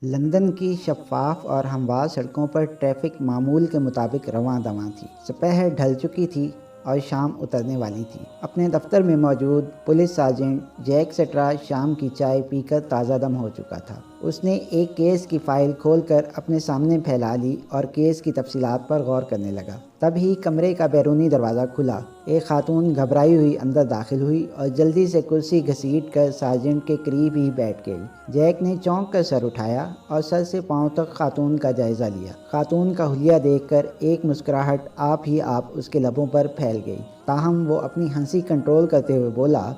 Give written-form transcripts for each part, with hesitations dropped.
London کی شفاف اور ہموار سڑکوں پر ٹریفک معمول کے مطابق رواں دواں تھی۔ سپہر ڈھل چکی تھی اور شام اترنے والی تھی۔ اپنے دفتر میں موجود پولیس سارجنٹ جیک سٹرا شام کی چائے پی کر تازہ دم ہو چکا تھا۔ اس نے ایک کیس کی فائل کھول کر اپنے سامنے پھیلا لی اور کیس کی تفصیلات پر غور کرنے لگا۔ تب ہی کمرے کا بیرونی دروازہ کھلا۔ ایک خاتون گھبرائی ہوئی اندر داخل ہوئی اور جلدی سے کرسی گھسیٹ کر سارجنٹ کے قریب ہی بیٹھ گئی۔ جیک نے چونک کر سر اٹھایا اور سر سے پاؤں تک خاتون کا جائزہ لیا۔ خاتون کا حلیہ دیکھ کر ایک مسکراہٹ آپ ہی آپ اس کے لبوں پر پھیل گئی، تاہم وہ اپنی ہنسی کنٹرول کرتے ہوئے بولا،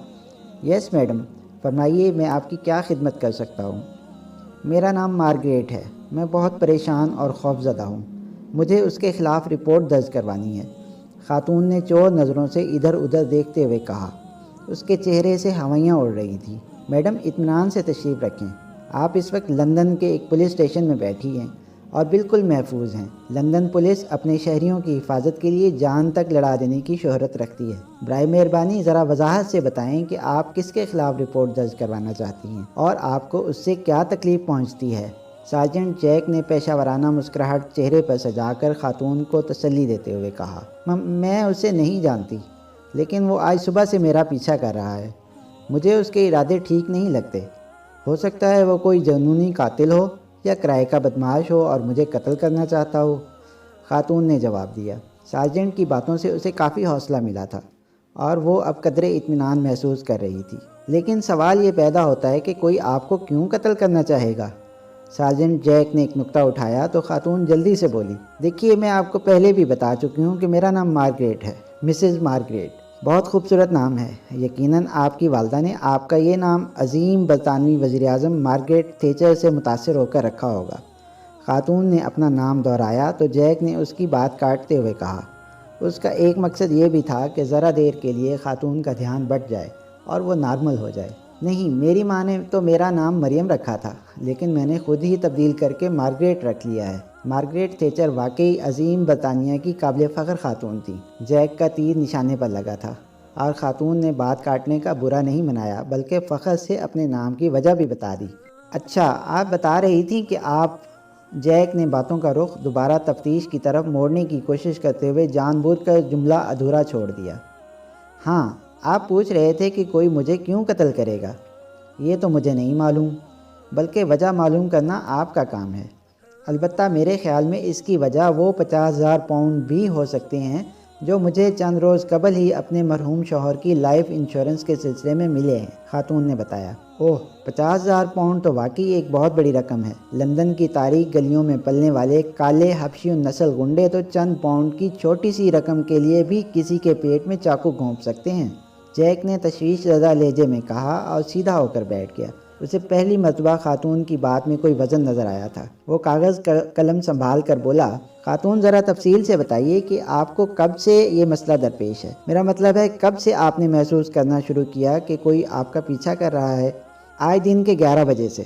یس میڈم، فرمائیے میں آپ کی کیا خدمت کر سکتا ہوں؟ میرا نام مارگریٹ ہے، میں بہت پریشان اور خوفزدہ ہوں، مجھے اس کے خلاف رپورٹ درج کروانی ہے۔ خاتون نے چور نظروں سے ادھر ادھر دیکھتے ہوئے کہا۔ اس کے چہرے سے ہوائیاں اڑ رہی تھیں۔ میڈم، اطمینان سے تشریف رکھیں، آپ اس وقت لندن کے ایک پولیس اسٹیشن میں بیٹھی ہیں اور بالکل محفوظ ہیں۔ لندن پولیس اپنے شہریوں کی حفاظت کے لیے جان تک لڑا دینے کی شہرت رکھتی ہے۔ برائے مہربانی ذرا وضاحت سے بتائیں کہ آپ کس کے خلاف رپورٹ درج کروانا چاہتی ہیں اور آپ کو اس سے کیا تکلیف پہنچتی ہے؟ سارجنٹ جیک نے پیشہ ورانہ مسکراہٹ چہرے پر سجا کر خاتون کو تسلی دیتے ہوئے کہا، میں اسے نہیں جانتی، لیکن وہ آج صبح سے میرا پیچھا کر رہا ہے۔ مجھے اس کے ارادے ٹھیک نہیں لگتے۔ ہو سکتا ہے وہ کوئی جنونی قاتل ہو یا کرائے کا بدمعاش ہو اور مجھے قتل کرنا چاہتا ہو، خاتون نے جواب دیا۔ سارجنٹ کی باتوں سے اسے کافی حوصلہ ملا تھا اور وہ اب قدرے اطمینان محسوس کر رہی تھی۔ لیکن سوال یہ پیدا ہوتا ہے کہ کوئی آپ کو کیوں قتل کرنا چاہے گا؟ سارجنٹ جیک نے ایک نکتہ اٹھایا تو خاتون جلدی سے بولی، دیکھیے میں آپ کو پہلے بھی بتا چکی ہوں کہ میرا نام مارگریٹ ہے، مسز مارگریٹ۔ بہت خوبصورت نام ہے، یقیناً آپ کی والدہ نے آپ کا یہ نام عظیم برطانوی وزیر اعظم مارگریٹ تھیچر سے متاثر ہو کر رکھا ہوگا۔ خاتون نے اپنا نام دہرایا تو جیک نے اس کی بات کاٹتے ہوئے کہا، اس کا ایک مقصد یہ بھی تھا کہ ذرا دیر کے لیے خاتون کا دھیان بٹ جائے اور وہ نارمل ہو جائے۔ نہیں، میری ماں نے تو میرا نام مریم رکھا تھا، لیکن میں نے خود ہی تبدیل کر کے مارگریٹ رکھ لیا ہے۔ مارگریٹ تھیچر واقعی عظیم برطانیہ کی قابل فخر خاتون تھی۔ جیک کا تیر نشانے پر لگا تھا اور خاتون نے بات کاٹنے کا برا نہیں منایا، بلکہ فخر سے اپنے نام کی وجہ بھی بتا دی۔ اچھا، آپ بتا رہی تھی کہ آپ، جیک نے باتوں کا رخ دوبارہ تفتیش کی طرف موڑنے کی کوشش کرتے ہوئے جان بوجھ کر جملہ ادھورا چھوڑ دیا۔ ہاں، آپ پوچھ رہے تھے کہ کوئی مجھے کیوں قتل کرے گا؟ یہ تو مجھے نہیں معلوم، بلکہ وجہ معلوم کرنا آپ کا کام ہے۔ البتہ میرے خیال میں اس کی وجہ وہ 50,000 پاؤنڈ بھی ہو سکتے ہیں جو مجھے چند روز قبل ہی اپنے مرحوم شوہر کی لائف انشورنس کے سلسلے میں ملے ہیں، خاتون نے بتایا۔ اوہ، 50,000 پاؤنڈ تو واقعی ایک بہت بڑی رقم ہے۔ لندن کی تاریک گلیوں میں پلنے والے کالے حبشی النسل گنڈے تو چند پاؤنڈ کی چھوٹی سی رقم کے لیے بھی کسی کے پیٹ میں چاقو گھونپ سکتے ہیں، جیک نے تشویش زدہ لہجے میں کہا اور سیدھا ہو کر بیٹھ گیا۔ اسے پہلی مرتبہ خاتون کی بات میں کوئی وزن نظر آیا تھا۔ وہ کاغذ قلم سنبھال کر بولا، خاتون ذرا تفصیل سے بتائیے کہ آپ کو کب سے یہ مسئلہ درپیش ہے؟ میرا مطلب ہے کب سے آپ نے محسوس کرنا شروع کیا کہ کوئی آپ کا پیچھا کر رہا ہے؟ آج دن کے 11 بجے سے،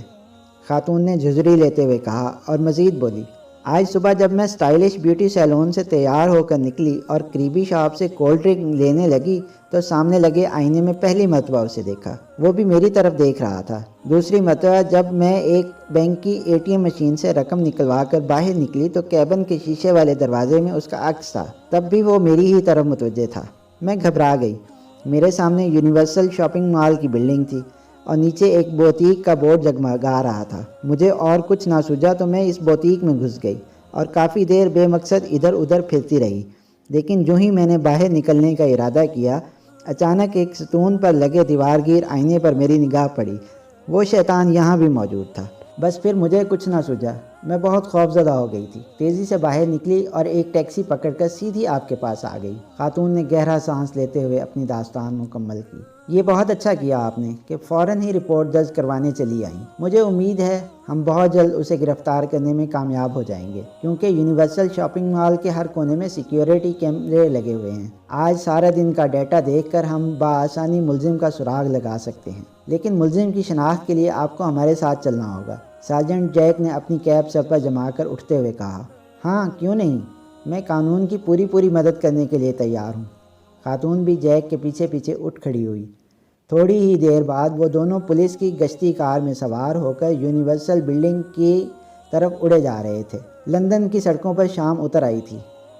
خاتون نے جھجری لیتے ہوئے کہا اور مزید بولی، آج صبح جب میں سٹائلش بیوٹی سیلون سے تیار ہو کر نکلی اور قریبی شاپ سے کولڈ ڈرنک لینے لگی تو سامنے لگے آئینے میں پہلی مرتبہ اسے دیکھا۔ وہ بھی میری طرف دیکھ رہا تھا۔ دوسری مرتبہ جب میں ایک بینک کی ATM مشین سے رقم نکلوا کر باہر نکلی تو کیبن کے شیشے والے دروازے میں اس کا عکس تھا، تب بھی وہ میری ہی طرف متوجہ تھا۔ میں گھبرا گئی۔ میرے سامنے یونیورسل شاپنگ مال کی بلڈنگ تھی اور نیچے ایک بوتیک کا بورڈ جگمگا رہا تھا۔ مجھے اور کچھ نہ سوجا تو میں اس بوتیک میں گھس گئی اور کافی دیر بے مقصد ادھر ادھر پھرتی رہی، لیکن جو ہی میں نے باہر نکلنے کا ارادہ کیا، اچانک ایک ستون پر لگے دیوار گیر آئینے پر میری نگاہ پڑی۔ وہ شیطان یہاں بھی موجود تھا۔ بس پھر مجھے کچھ نہ سوجا، میں بہت خوفزدہ ہو گئی تھی، تیزی سے باہر نکلی اور ایک ٹیکسی پکڑ کر سیدھی آپ کے پاس آ گئی۔ خاتون نے گہرا سانس لیتے ہوئے اپنی داستان مکمل کی۔ یہ بہت اچھا کیا آپ نے کہ فوراً ہی رپورٹ درج کروانے چلی آئیں۔ مجھے امید ہے ہم بہت جلد اسے گرفتار کرنے میں کامیاب ہو جائیں گے، کیونکہ یونیورسل شاپنگ مال کے ہر کونے میں سیکیورٹی کیمرے لگے ہوئے ہیں۔ آج سارا دن کا ڈیٹا دیکھ کر ہم بآسانی ملزم کا سراغ لگا سکتے ہیں، لیکن ملزم کی شناخت کے لیے آپ کو ہمارے ساتھ چلنا ہوگا۔ سارجنٹ جیک نے اپنی کیپ سر پر جما کر اٹھتے ہوئے کہا، ہاں کیوں نہیں، میں قانون کی پوری مدد کرنے کے لیے تیار ہوں۔ خاتون بھی جیک کے پیچھے پیچھے اٹھ کھڑی ہوئی۔ تھوڑی ہی دیر بعد وہ دونوں پولیس کی گشتی کار میں سوار ہو کر یونیورسل بلڈنگ کی طرف اڑے جا رہے تھے۔ لندن کی سڑکوں پر شام اتر آئی تھی۔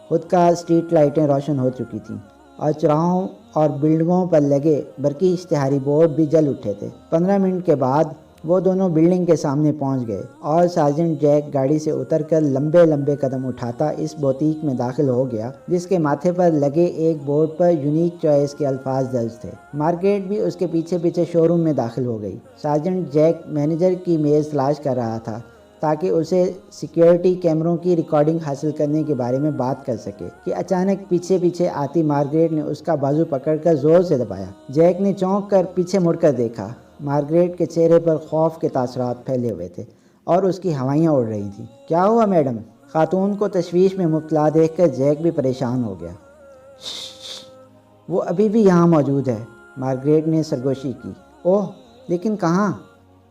خود کا اسٹریٹ لائٹیں روشن ہو چکی تھیں اور چوراہوں اور بلڈنگوں پر لگے برقی اشتہاری بورڈ بھی جل اٹھے تھے۔ 15 منٹ کے بعد وہ دونوں بلڈنگ کے سامنے پہنچ گئے اور سارجنٹ جیک گاڑی سے اتر کر لمبے لمبے قدم اٹھاتا اس بوتیک میں داخل ہو گیا جس کے ماتھے پر لگے ایک بورڈ پر یونیک چوائس کے الفاظ درج تھے۔ مارگریٹ بھی اس کے پیچھے پیچھے شو روم میں داخل ہو گئی۔ سارجنٹ جیک مینیجر کی میز تلاش کر رہا تھا تاکہ اسے سیکیورٹی کیمروں کی ریکارڈنگ حاصل کرنے کے بارے میں بات کر سکے کہ اچانک پیچھے پیچھے آتی مارگریٹ نے اس کا بازو پکڑ کر زور سے دبایا۔ جیک نے چونک کر پیچھے مڑ کر دیکھا۔ مارگریٹ کے چہرے پر خوف کے تاثرات پھیلے ہوئے تھے اور اس کی ہوائیاں اڑ رہی تھیں۔ کیا ہوا میڈم؟ خاتون کو تشویش میں مبتلا دیکھ کر جیک بھی پریشان ہو گیا۔ وہ ابھی بھی یہاں موجود ہے، مارگریٹ نے سرگوشی کی۔ اوہ، لیکن کہاں؟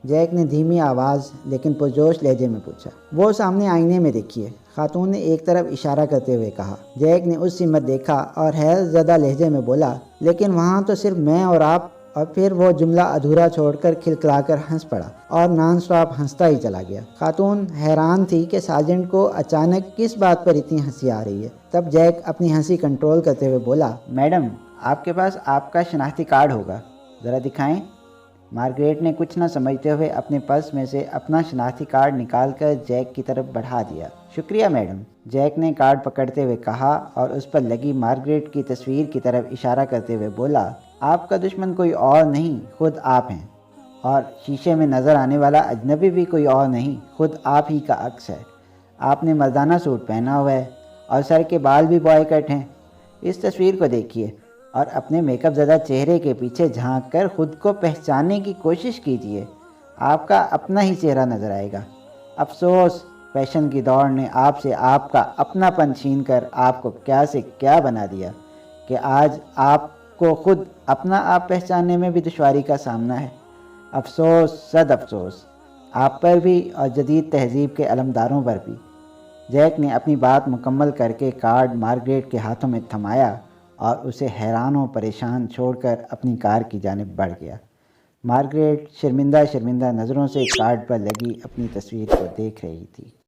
جیک نے دھیمی آواز لیکن پرجوش لہجے میں پوچھا۔ وہ سامنے آئینے میں دیکھیے، خاتون نے ایک طرف اشارہ کرتے ہوئے کہا۔ جیک نے اس سمت دیکھا اور حیرت زدہ لہجے میں بولا، لیکن وہاں تو صرف میں اور آپ۔ اور پھر وہ جملہ ادھورا چھوڑ کر کھلکھلا کر ہنس پڑا اور نان سٹاپ ہنستا ہی چلا گیا۔ خاتون حیران تھی کہ سارجنٹ کو اچانک کس بات پر اتنی ہنسی آ رہی ہے۔ تب جیک اپنی ہنسی کنٹرول کرتے ہوئے بولا، میڈم آپ کے پاس آپ کا شناختی کارڈ ہوگا، ذرا دکھائیں۔ مارگریٹ نے کچھ نہ سمجھتے ہوئے اپنے پرس میں سے اپنا شناختی کارڈ نکال کر جیک کی طرف بڑھا دیا۔ شکریہ میڈم، جیک نے کارڈ پکڑتے ہوئے کہا اور اس پر لگی مارگریٹ کی تصویر کی طرف اشارہ کرتے ہوئے بولا، آپ کا دشمن کوئی اور نہیں، خود آپ ہیں، اور شیشے میں نظر آنے والا اجنبی بھی کوئی اور نہیں، خود آپ ہی کا عکس ہے۔ آپ نے مردانہ سوٹ پہنا ہوا ہے اور سر کے بال بھی بوائے کٹ ہیں۔ اس تصویر کو دیکھیے اور اپنے میک اپ زدہ چہرے کے پیچھے جھانک کر خود کو پہچاننے کی کوشش کیجیے، آپ کا اپنا ہی چہرہ نظر آئے گا۔ افسوس، فیشن کی دوڑ نے آپ سے آپ کا اپنا پن چھین کر آپ کو کیا سے کیا بنا دیا کہ آج آپ کو خود اپنا آپ پہچاننے میں بھی دشواری کا سامنا ہے۔ افسوس، صد افسوس، آپ پر بھی اور جدید تہذیب کے علمداروں پر بھی۔ جیک نے اپنی بات مکمل کر کے کارڈ مارگریٹ کے ہاتھوں میں تھمایا اور اسے حیران و پریشان چھوڑ کر اپنی کار کی جانب بڑھ گیا۔ مارگریٹ شرمندہ شرمندہ نظروں سے کارڈ پر لگی اپنی تصویر کو دیکھ رہی تھی۔